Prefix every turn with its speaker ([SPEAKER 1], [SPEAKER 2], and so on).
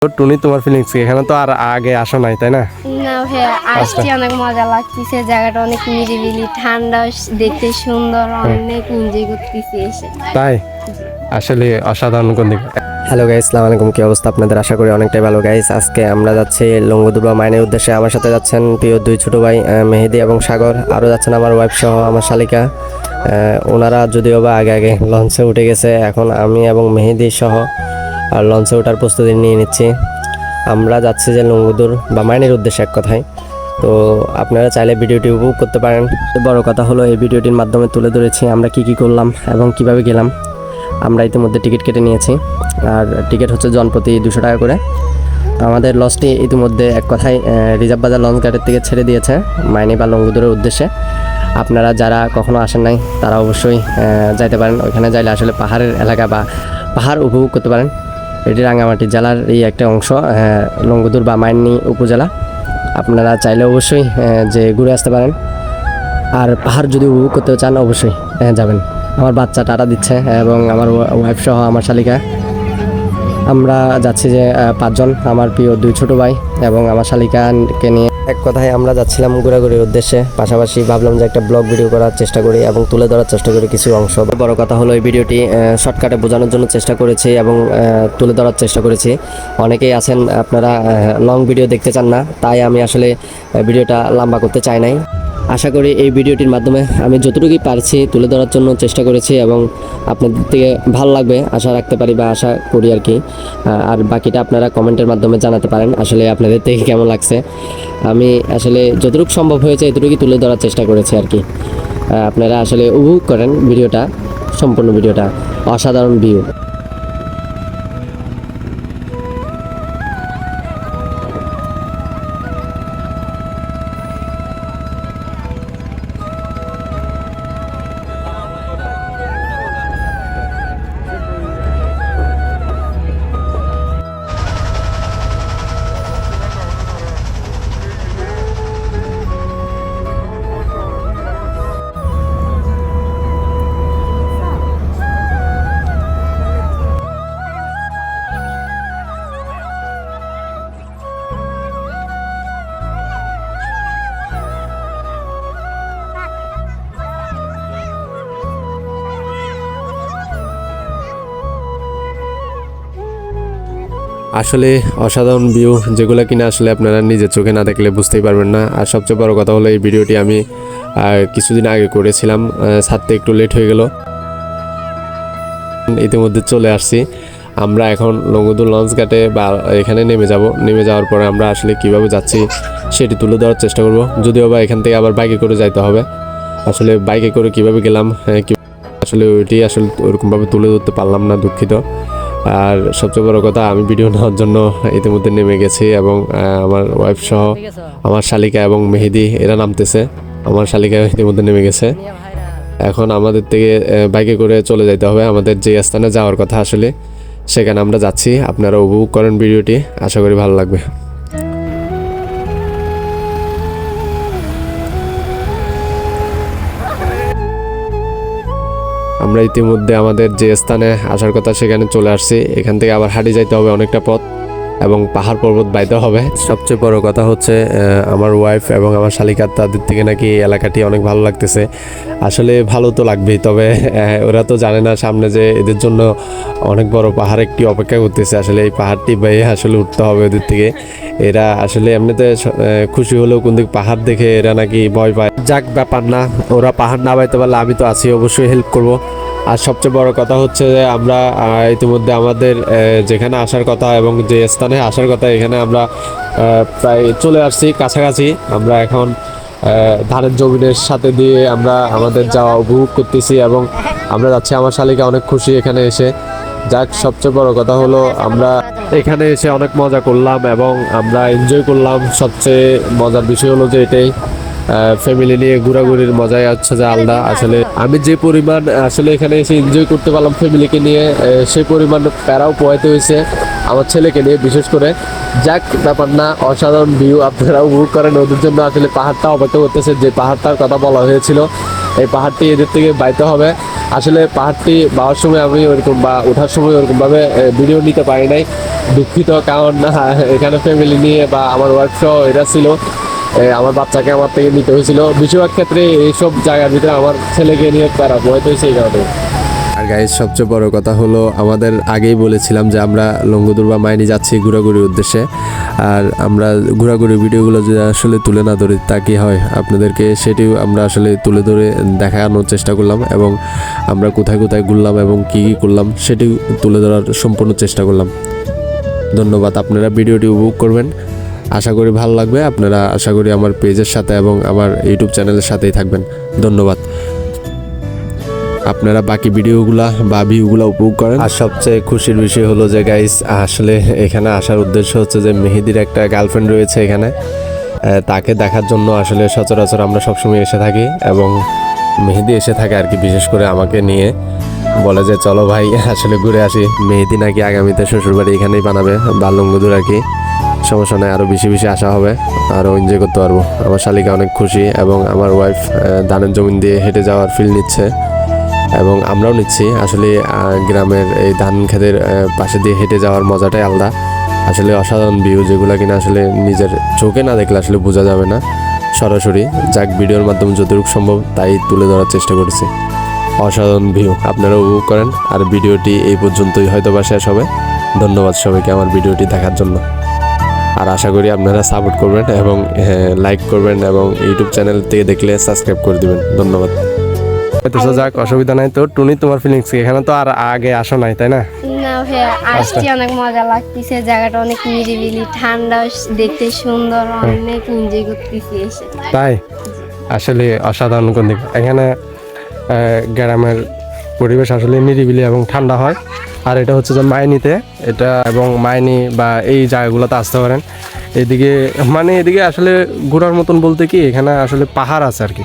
[SPEAKER 1] তো টুনি, তোমার ফিলিংস কি? এখানে তো আর আগে আসো নাই, তাই না?
[SPEAKER 2] না ভাইয়া, আসছি, অনেক মজা লাগতেছে। জায়গাটা অনেক নিরিবিলি, ঠান্ডা, দেখতে সুন্দর, অনেক এনজয় করতেছি এসে।
[SPEAKER 1] তাই আসলে অসাধারণ কোন দিকে।
[SPEAKER 3] হ্যালো গাইস, আসসালামু আলাইকুম। কি অবস্থা আপনাদের? আশা করি অনেকটাই ভালো গাইস। আজকে আমরা যাচ্ছি লঙ্গদুর্বা মাইনের উদ্দেশ্যে। আমার সাথে যাচ্ছেন প্রিয় দুই ছোট ভাই মেহেদি এবং সাগর। আরও যাচ্ছেন আমার ওয়াইফ সহ আমার শালিকা। ওনারা যদিও বা আগে আগে লঞ্চে উঠে গেছে, এখন আমি এবং মেহেদি সহ আর লঞ্চে ওঠার প্রস্তুতি নিয়ে নিচ্ছি। আমরা যাচ্ছি যে লঙ্গদুর বা মাইনের উদ্দেশ্যে এক কথায়। তো আপনারা চাইলে ভিডিওটি উপভোগ করতে পারেন। বড় কথা হলো এই ভিডিওটির মাধ্যমে তুলে ধরেছি আমরা কি কি করলাম এবং কিভাবে গেলাম। আমরা ইতিমধ্যে টিকিট কেটে নিয়েছি, আর টিকিট হচ্ছে জনপ্রতি 200 টাকা করে। আমাদের লঞ্চটি ইতিমধ্যে এক কথায় রিজার্ভ বাজার লঞ্চ ঘাটের থেকে ছেড়ে দিয়েছে মাইনি বা লঙ্গদুরের উদ্দেশ্যে। আপনারা যারা কখনো আসেন নাই তারা অবশ্যই যাইতে পারেন। ওইখানে যাইলে আসলে পাহাড়ের এলাকা বা পাহাড় উপভোগ করতে পারেন। এটি রাঙামাটি জেলার এই একটা অংশ, লঙ্গদুর বা মাইনি উপজেলা। আপনারা চাইলে অবশ্যই যে ঘুরে আসতে পারেন। আর পাহাড় যদি উপভোগ করতে চান অবশ্যই যাবেন। আমার বাচ্চা টাটা দিচ্ছে এবং আমার ওয়াইফ সহ আমার শালিকা। আমরা যাচ্ছি যে 5 জন, আমার প্রিয় দুই ছোট ভাই এবং আমার শালিকাকে নিয়ে। এক কথায় আমরা যাচ্ছিলাম ঘোরাঘুরির উদ্দেশ্যে, পাশাপাশি ভাবলাম যে একটা ব্লগ ভিডিও করার চেষ্টা করি এবং তুলে ধরার চেষ্টা করি কিছু অংশ। বড় কথা হলো এই ভিডিওটি শর্টকাটে বোঝানোর জন্য চেষ্টা করেছি এবং তুলে ধরার চেষ্টা করেছি। অনেকেই আছেন আপনারা লং ভিডিও দেখতে চান না, তাই আমি আসলে ভিডিওটা লম্বা করতে চাই নাই। আশা করি এই ভিডিওটির মাধ্যমে আমি যতটুকুই পারছি তুলে ধরার জন্য চেষ্টা করেছি এবং আপনাদের থেকে ভালো লাগবে আশা রাখতে পারি বা আশা করি আর কি। আর বাকিটা আপনারা কমেন্টের মাধ্যমে জানাতে পারেন আসলে আপনাদের থেকে কেমন লাগছে। আমি আসলে যতটুকু সম্ভব হয়েছে এতটুকুই তুলে ধরার চেষ্টা করেছি আর কি। আপনারা আসলে উপভোগ করেন ভিডিওটা, সম্পূর্ণ ভিডিওটা অসাধারণ ভিউ।
[SPEAKER 1] আসলে অসাধারণ ভিউ, যেগুলো কিনা আসলে আপনারা নিজের চোখে না দেখলে বুঝতেই পারবেন না। আর সবচেয়ে বড় কথা হলো এই ভিডিওটি আমি কিছুদিন আগে করেছিলাম, ছাড়তে একটু লেট হয়ে গেল। ইতিমধ্যে চলে আসছি আমরা এখন লঙ্গদুর লঞ্চ ঘাটে বা এখানে নেমে যাওয়ার পরে আমরা আসলে কিভাবে যাচ্ছি সেটি তুলে ধরার চেষ্টা করব। যদিও বা এখান থেকে আবার বাইকে করে যাইতে হবে। আসলে বাইকে করে কিভাবে গেলাম আসলে ওইটি আসলে ওরকমভাবে তুলে ধরতে পারলাম না, দুঃখিত। আর সবচেয়ে বড় কথা, আমি ভিডিও নেওয়ার জন্য ইতিমধ্যে নেমে গেছি এবং আমার ওয়াইফ সহ আমার শালিকা এবং মেহেদি এরা নামতেছে। আমার শালিকা ইতিমধ্যে নেমে গেছে। এখন আমাদের থেকে বাইকে করে চলে যাইতে হবে আমাদের যে স্থানে যাওয়ার কথা, আসলে সেখানে আমরা যাচ্ছি। আপনারা উপভোগ করেন ভিডিওটি, আশা করি ভালো লাগবে। আমরা ইতিমধ্যে আমাদের যে স্থানে আসার কথা সেখানে চলে আসছি। এখান থেকে আবার হাঁটি যাইতে হবে অনেকটা পথ এবং পাহাড় পর্বত বাইতে হবে। সবচেয়ে বড় কথা হচ্ছে আমার ওয়াইফ এবং আমার শালিকা, তাদের থেকে নাকি এই এলাকাটি অনেক ভালো লাগতেছে। আসলে ভালো তো লাগবেই, তবে ওরা তো জানে না সামনে যে এদের জন্য অনেক বড় পাহাড় একটি অপেক্ষা করতেছে। আসলে এই পাহাড়টি বেয়ে আসলে উঠতে হবে ওদের থেকে। এরা আসলে এমনিতে খুশি হলেও কিন্তু পাহাড় দেখে এরা নাকি ভয় পায়। যাক, ব্যাপার না, ওরা পাহাড় না বাইতে পারলে আমি তো আছি, অবশ্যই হেল্প করব। আর সবচেয়ে বড় কথা হচ্ছে যে আমরা ইতিমধ্যে আমাদের যেখানে আসার কথা এবং যে স্থানে আসার কথা এখানে আমরা প্রায় চলে আসছি কাছাকাছি। আমরা এখন ধানের জমিনের সাথে দিয়ে আমরা আমাদের যাওয়া উপভোগ করতেছি এবং আমরা যাচ্ছি। আমার শালিকা অনেক খুশি এখানে এসে। যাক, সবচেয়ে বড় কথা হলো আমরা এখানে এসে অনেক মজা করলাম এবং আমরা এনজয় করলাম। সবচেয়ে মজার বিষয় হলো যে এটাই, ফ্যামিলি নিয়ে ঘোরাঘুরির মজাই হচ্ছে যে আলাদা। আসলে আমি যে পরিমাণ আসলে এখানে এসে এনজয় করতে পারলাম ফ্যামিলিকে নিয়ে, সেই পরিমাণ প্যারাও পোহাইতে হয়েছে আমার ছেলেকে নিয়ে বিশেষ করে। যাক, ব্যাপার না, অসাধারণ ভিউ আপনারা উপভোগ করেন। ওদের জন্য আসলে পাহাড়টা অপেক্ষা করতেছে, যে পাহাড়টার কথা বলা হয়েছিল এই পাহাড়টি এদের থেকে বাইতে হবে। আসলে পাহাড়টি বাওয়ার সময় আমি ওরকম বা ওঠার সময় ওরকমভাবে ভিডিও নিতে পারি নাই, দুঃখিত। কারণ এখানে ফ্যামিলি নিয়ে বা আমার ওয়াইফ সহ এরা ছিল, আমার বাচ্চাকে আমার থেকে নিতে হয়েছিল। বেশিরভাগ ক্ষেত্রে এইসব জায়গার ভিতরে আমার ছেলেকে নিয়ে তারা ভয় পেয়েছে এই কারণে। আর গাইস সবচেয়ে বড় কথা হলো, আমাদের আগেই বলেছিলাম যে আমরা লঙ্গদুর বা মাইনি যাচ্ছি ঘোরাঘুরির উদ্দেশ্যে। আর আমরা ঘোরাঘুরি ভিডিওগুলো যদি আসলে তুলে না ধরি তা কি হয়, আপনাদেরকে সেটিও আমরা আসলে তুলে ধরে দেখানোর চেষ্টা করলাম, এবং আমরা কোথায় কোথায় ঘুরলাম এবং কী কী করলাম সেটিও তুলে ধরার সম্পূর্ণ চেষ্টা করলাম। ধন্যবাদ। আপনারা ভিডিওটি উপভোগ করবেন, আশা করি ভালো লাগবে। আপনারা আশা করি আমার পেজের সাথে এবং আমার ইউটিউব চ্যানেলের সাথেই থাকবেন। ধন্যবাদ। আপনারা বাকি ভিডিওগুলা বা ভিউগুলা উপভোগ করেন। আর সবচেয়ে খুশির বিষয় হলো যে গাইস, আসলে এখানে আসার উদ্দেশ্য হচ্ছে যে মেহেদির একটা গার্লফ্রেন্ড রয়েছে এখানে, তাকে দেখার জন্য আসলে সচরাচর আমরা সবসময় এসে থাকি, এবং মেহেদি এসে থাকে আর কি, বিশেষ করে আমাকে নিয়ে বলে যে চলো ভাই আসলে ঘুরে আসি। মেহেদি নাকি আগামীতে শ্বশুরবাড়ি এখানেই বানাবে বা লঙ্গদুর আর কি। সমস্যা নেই, আরও বেশি বেশি আসা হবে, আরও এনজয় করতে পারবো। আমার শালিকা অনেক খুশি, এবং আমার ওয়াইফ ধানের জমিন দিয়ে হেঁটে যাওয়ার ফিল নিচ্ছে, এবং আমরাও নিচ্ছি। আসলে গ্রামের এই ধান ক্ষেতের পাশে দিয়ে হেঁটে যাওয়ার মজাটাই আলাদা। আসলে অসাধারণ ভিউ, যেগুলো কিনা আসলে নিজের চোখে না দেখলে আসলে বোঝা যাবে না সরাসরি। যাক, ভিডিওর মাধ্যমে যতটুকু সম্ভব তাই তুলে ধরার চেষ্টা করেছি। অসাধারণ ভিউ, আপনারা উপভোগ করেন। আর ভিডিওটি এই পর্যন্তই হয়তো বা শেষ হবে। ধন্যবাদ সবাইকে আমার ভিডিওটি দেখার জন্য। আর আশা করি আপনারা সাপোর্ট করবেন এবং লাইক করবেন, এবং ইউটিউব চ্যানেল থেকে দেখলে সাবস্ক্রাইব করে দিবেন। ধন্যবাদ। যাক, অসুবিধা নাই তো। টুনি, তোমার ফিলিংস কি? এখানে তো আর আগে আসো নাই, তাই না?
[SPEAKER 2] না ভাইয়া, আসছি, অনেক মজা লাগতেছে। জায়গাটা অনেক নিরিবিলি, ঠান্ডা, দেখতে সুন্দর, অনেক এনজয় করতেছি এসে।
[SPEAKER 4] তাই আসলে অসাধারণ কোন দিক। এখানে গ্রামের পরিবেশ আসলে নিরিবিলি এবং ঠান্ডা হয়। আর এটা হচ্ছে যে মাইনিতে, এটা এবং মাইনি বা এই জায়গাগুলোতে আসতে পারেন। এদিকে আসলে ঘোরার মতন বলতে কি, এখানে আসলে পাহাড় আছে আর কি।